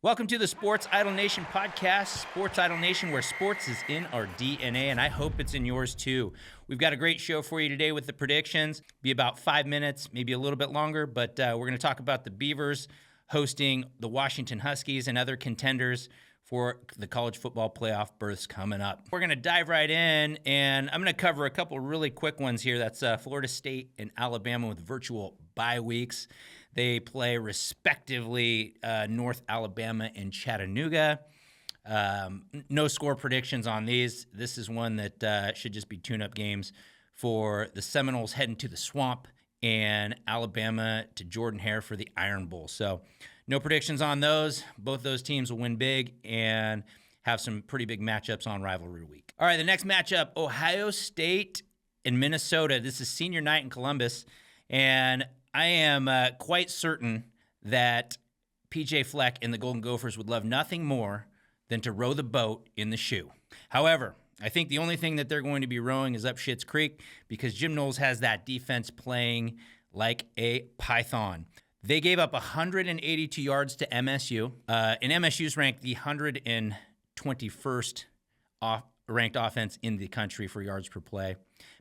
Welcome to the Sports Idol Nation podcast, Sports Idol Nation, where sports is in our DNA, and I hope it's in yours too. We've got a great show for you today with the predictions. Be about 5 minutes, maybe a little bit longer, but we're going to talk about the Beavers hosting the Washington Huskies and other contenders for the college football playoff berths coming up. We're going to dive right in, and I'm going to cover a couple really quick ones here. That's Florida State and Alabama with virtual bye weeks. They play respectively North Alabama and Chattanooga. No score predictions on these. This is one that should just be tune-up games for the Seminoles heading to the Swamp and Alabama to Jordan-Hare for the Iron Bowl. So no predictions on those. Both those teams will win big and have some pretty big matchups on rivalry week. All right, the next matchup, Ohio State and Minnesota. This is senior night in Columbus, and I am quite certain that PJ Fleck and the Golden Gophers would love nothing more than to row the boat in the shoe. However, I think the only thing that they're going to be rowing is up Schitt's Creek because Jim Knowles has that defense playing like a python. They gave up 182 yards to MSU, and MSU's ranked the 121st ranked offense in the country for yards per play.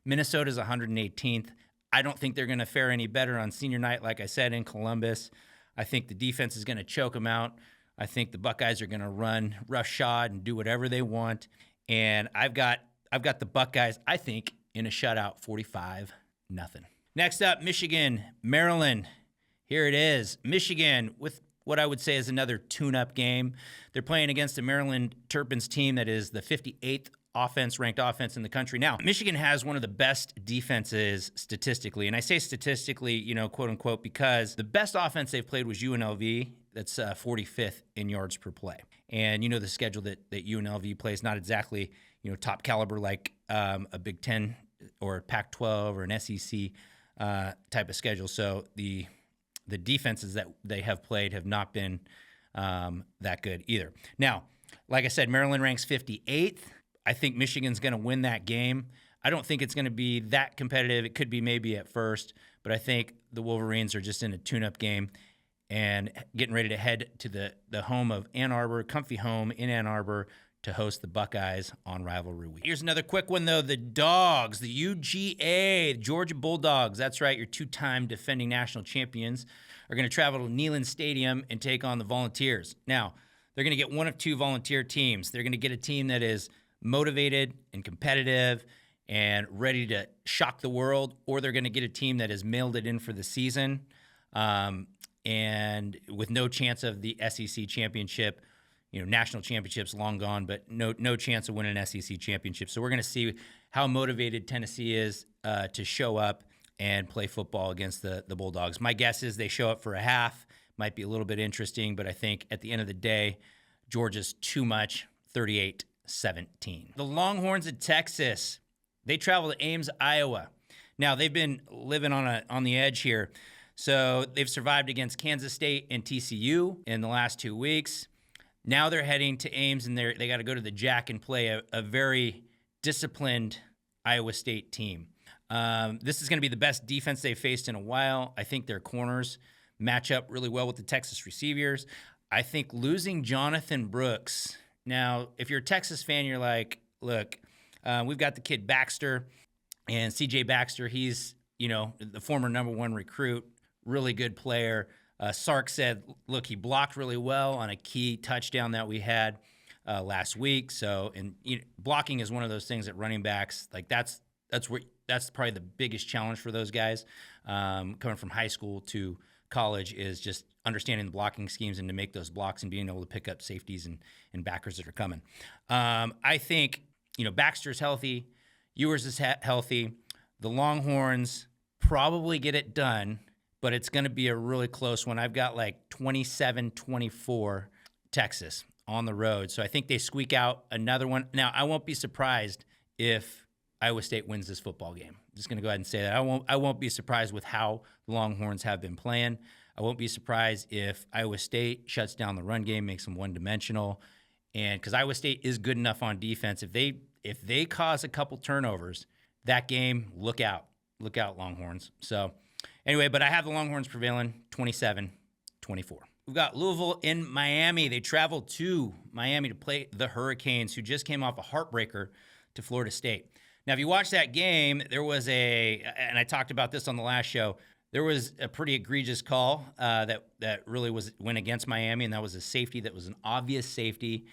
Minnesota's 118th. I don't think they're going to fare any better on senior night, like I said, in Columbus. I think the defense is going to choke them out. I think the Buckeyes are going to run roughshod and do whatever they want. And I've got the Buckeyes, I think, in a shutout, 45-0. Next up, Michigan, Maryland. Here it is. Michigan with what I would say is another tune-up game. They're playing against the Maryland Terrapins team that is the 58th ranked offense in the country. Now, Michigan has one of the best defenses statistically, and I say statistically, quote unquote, because the best offense they've played was UNLV. That's 45th in yards per play. And the schedule that UNLV plays, not exactly, top caliber like a Big Ten or a Pac-12 or an SEC type of schedule. So the defenses that they have played have not been that good either. Now, like I said, Maryland ranks 58th. I think Michigan's going to win that game. I don't think it's going to be that competitive. It could be maybe at first, but I think the Wolverines are just in a tune-up game and getting ready to head to the home of Ann Arbor, comfy home in Ann Arbor, to host the Buckeyes on rivalry week. Here's another quick one, though. The Dogs, the UGA, Georgia Bulldogs, that's right, your two-time defending national champions, are going to travel to Neyland Stadium and take on the Volunteers. Now, they're going to get one of two Volunteer teams. They're going to get a team that is motivated and competitive and ready to shock the world, or they're going to get a team that has mailed it in for the season and with no chance of the SEC championship. National championships long gone, but no chance of winning an SEC championship. So we're going to see how motivated Tennessee is to show up and play football against the Bulldogs. My guess is they show up for a half. Might be a little bit interesting, but I think at the end of the day, Georgia's too much, 38-17. The Longhorns of Texas, they travel to Ames, Iowa. Now, they've been living on the edge here. So they've survived against Kansas State and TCU in the last 2 weeks. Now they're heading to Ames, and they got to go to the Jack and play a very disciplined Iowa State team. This is going to be the best defense they've faced in a while. I think their corners match up really well with the Texas receivers. I think losing Jonathan Brooks. Now, if you're a Texas fan, you're like, look, we've got the kid Baxter, and C.J. Baxter. He's, the former number one recruit, really good player. Sark said, look, he blocked really well on a key touchdown that we had last week. So, and blocking is one of those things that running backs, like that's probably the biggest challenge for those guys coming from high school to college, is just understanding the blocking schemes and to make those blocks and being able to pick up safeties and backers that are coming. I think, Baxter's healthy. Ewers is healthy. The Longhorns probably get it done, but it's going to be a really close one. I've got like 27-24 Texas on the road. So I think they squeak out another one. Now, I won't be surprised if Iowa State wins this football game. I'm just going to go ahead and say that. I won't be surprised with how the Longhorns have been playing. I won't be surprised if Iowa State shuts down the run game, makes them one-dimensional. And because Iowa State is good enough on defense, if they cause a couple turnovers, that game, look out, Longhorns. So anyway, but I have the Longhorns prevailing 27-24. we've got Louisville in Miami. They traveled to Miami to play the Hurricanes, who just came off a heartbreaker to Florida State. Now, if you watch that game, there was and I talked about this on the last show, there was a pretty egregious call that really went against Miami, and that was a safety that was an obvious safety,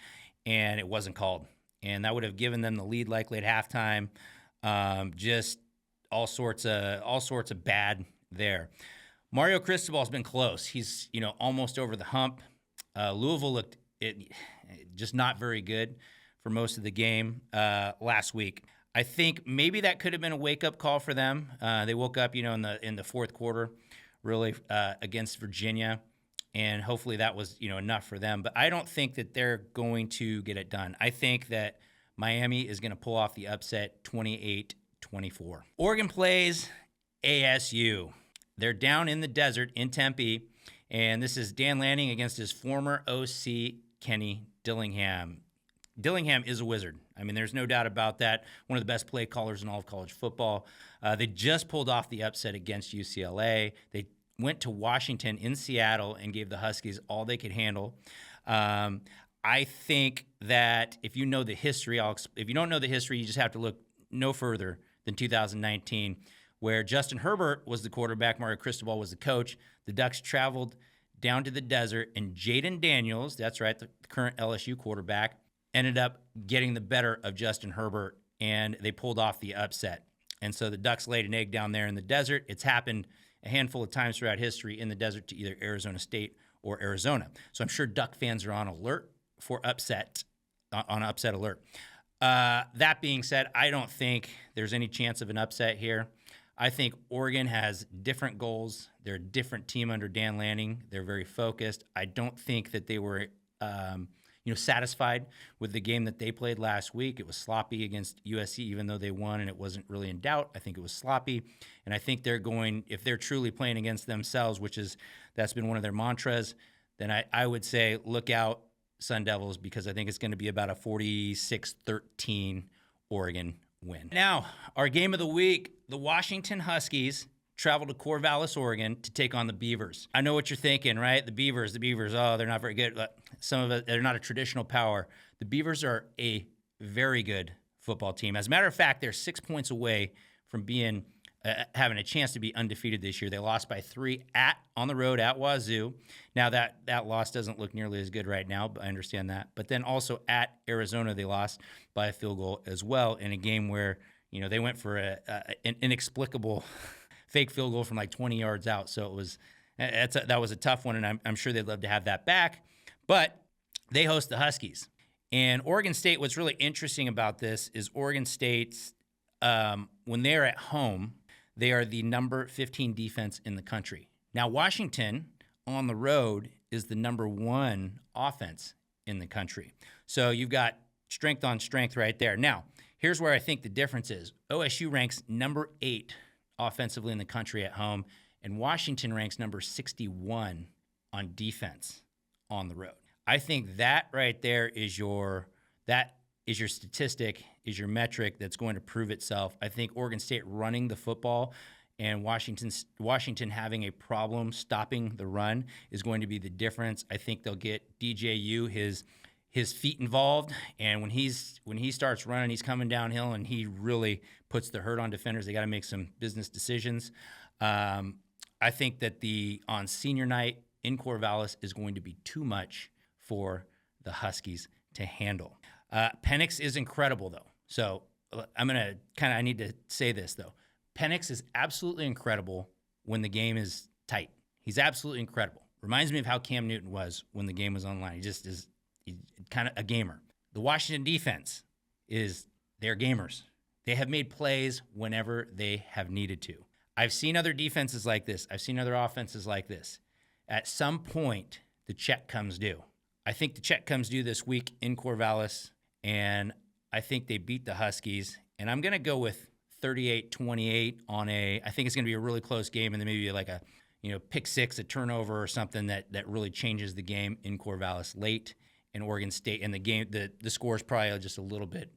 and it wasn't called. And that would have given them the lead likely at halftime. Just all sorts of bad there. Mario Cristobal's been close. He's almost over the hump. Louisville looked just not very good for most of the game last week. I think maybe that could have been a wake-up call for them. They woke up, in the fourth quarter, really against Virginia, and hopefully that was enough for them. But I don't think that they're going to get it done. I think that Miami is going to pull off the upset, 28-24. Oregon plays ASU. They're down in the desert in Tempe, and this is Dan Lanning against his former OC, Kenny Dillingham. Dillingham is a wizard. I mean, there's no doubt about that. One of the best play callers in all of college football. They just pulled off the upset against UCLA. They went to Washington in Seattle and gave the Huskies all they could handle. I think that if you know the history, if you don't know the history, you just have to look no further than 2019, where Justin Herbert was the quarterback, Mario Cristobal was the coach. The Ducks traveled down to the desert, and Jaden Daniels, that's right, the current LSU quarterback, ended up getting the better of Justin Herbert, and they pulled off the upset. And so the Ducks laid an egg down there in the desert. It's happened a handful of times throughout history in the desert to either Arizona State or Arizona. So I'm sure Duck fans are on upset alert. That being said, I don't think there's any chance of an upset here. I think Oregon has different goals. They're a different team under Dan Lanning. They're very focused. I don't think that they were satisfied with the game that they played last week. It was sloppy against USC, even though they won, and it wasn't really in doubt. I think it was sloppy, and I think if they're truly playing against themselves, that's been one of their mantras, then I would say look out, Sun Devils, because I think it's going to be about a 46-13 Oregon win. Now, our game of the week, the Washington Huskies travel to Corvallis, Oregon to take on the Beavers. I know what you're thinking, right? The Beavers, oh, they're not very good. Some of it, they're not a traditional power. The Beavers are a very good football team. As a matter of fact, they're 6 points away from having a chance to be undefeated this year. They lost by 3 on the road at Wazoo. Now that loss doesn't look nearly as good right now, but I understand that. But then also at Arizona, they lost by a field goal as well in a game where they went for an inexplicable fake field goal from like 20 yards out. So that was a tough one, and I'm sure they'd love to have that back. But they host the Huskies. And Oregon State, what's really interesting about this is Oregon State's, when they're at home, they are the number 15 defense in the country. Now, Washington on the road is the number 1 offense in the country. So you've got strength on strength right there. Now, here's where I think the difference is. OSU ranks number 8 offensively in the country at home, and Washington ranks number 61 on defense on the road. I think that right there is your statistic, is your metric that's going to prove itself. I think Oregon State running the football and Washington having a problem stopping the run is going to be the difference. I think they'll get DJU his feet involved, and when he starts running, he's coming downhill, and he really puts the hurt on defenders. They got to make some business decisions. I think that on senior night in Corvallis is going to be too much for the Huskies to handle. Penix is incredible, though. So I need to say this, though. Penix is absolutely incredible when the game is tight. He's absolutely incredible. Reminds me of how Cam Newton was when the game was online. He just is kind of a gamer. The Washington defense they're gamers. They have made plays whenever they have needed to. I've seen other defenses like this. I've seen other offenses like this. At some point, the check comes due. I think the check comes due this week in Corvallis, and I think they beat the Huskies. And I'm going to go with 38-28 I think it's going to be a really close game, and then maybe like a pick six, a turnover or something that really changes the game in Corvallis late in Oregon State. And the game, the score is probably just a little bit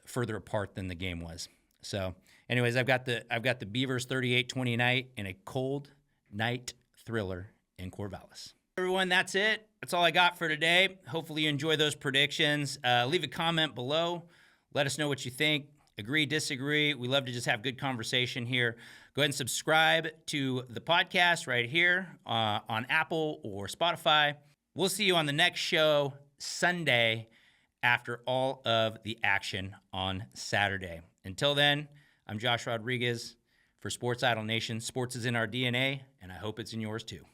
further apart than the game was. So anyways, I've got the Beavers 38-20 in a cold night thriller in Corvallis. Everyone, that's it. That's all I got for today. Hopefully you enjoy those predictions. Leave a comment below. Let us know what you think. Agree, disagree. We love to just have good conversation here. Go ahead and subscribe to the podcast right here on Apple or Spotify. We'll see you on the next show Sunday after all of the action on Saturday. Until then, I'm Josh Rodriguez for Sports Idol Nation. Sports is in our DNA, and I hope it's in yours too.